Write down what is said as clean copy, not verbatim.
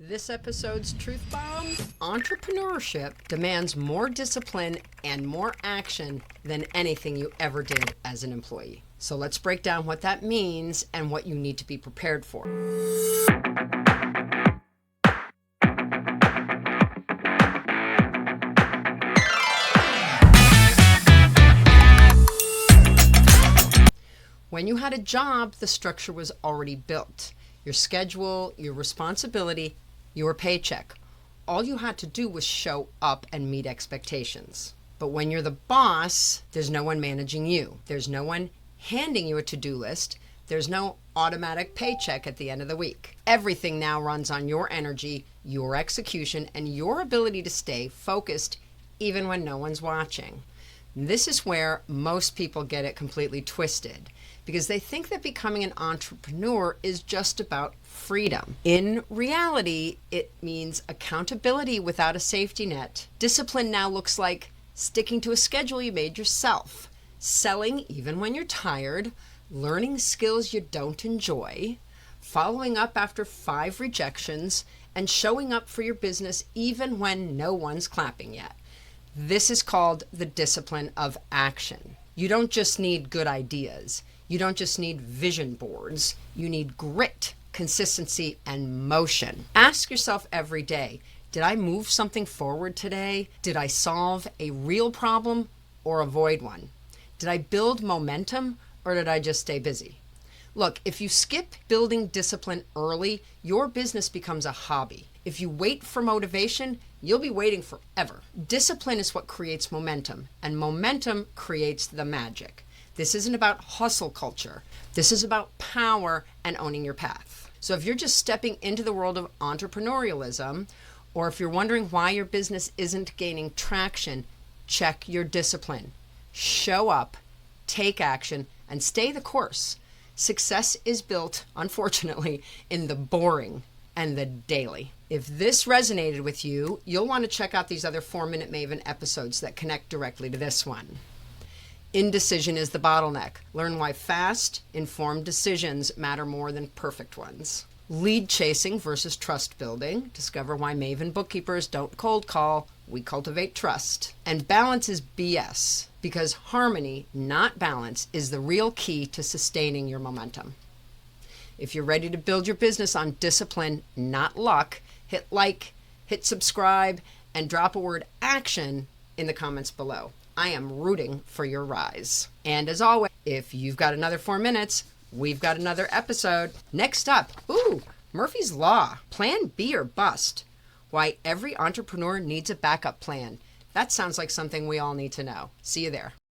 This episode's truth bomb: entrepreneurship demands more discipline and more action than anything you ever did as an employee. So let's break down what that means and what you need to be prepared for. When you had a job, the structure was already built. Your schedule, your responsibility, your paycheck. All you had to do was show up and meet expectations. But when you're the boss, there's no one managing you. There's no one handing you a to-do list. There's no automatic paycheck at the end of the week. Everything now runs on your energy, your execution, and your ability to stay focused even when no one's watching. This is where most people get it completely twisted, because they think that becoming an entrepreneur is just about freedom. In reality, it means accountability without a safety net. Discipline now looks like sticking to a schedule you made yourself, selling even when you're tired, learning skills you don't enjoy, following up after 5 rejections, and showing up for your business even when no one's clapping yet. This is called the discipline of action. You don't just need good ideas. You don't just need vision boards. You need grit, consistency, and motion. Ask yourself every day, did I move something forward today? Did I solve a real problem or avoid one? Did I build momentum or did I just stay busy? Look, if you skip building discipline early, your business becomes a hobby. If you wait for motivation, you'll be waiting forever. Discipline is what creates momentum, and momentum creates the magic. This isn't about hustle culture. This is about power and owning your path. So if you're just stepping into the world of entrepreneurialism, or if you're wondering why your business isn't gaining traction, check your discipline. Show up, take action, and stay the course. Success is built, unfortunately, in the boring and the daily. If this resonated with you, you'll want to check out these other 4-Minute Maven episodes that connect directly to this one. Indecision is the bottleneck. Learn why fast, informed decisions matter more than perfect ones. Lead chasing versus trust building. Discover why Maven bookkeepers don't cold call. We cultivate trust. And balance is BS, because harmony, not balance, is the real key to sustaining your momentum. If you're ready to build your business on discipline, not luck, hit like, hit subscribe, and drop a word action in the comments below. I am rooting for your rise. And as always, if you've got another 4 minutes, we've got another episode. Next up, Murphy's Law, plan B or bust. Why every entrepreneur needs a backup plan. That sounds like something we all need to know. See you there.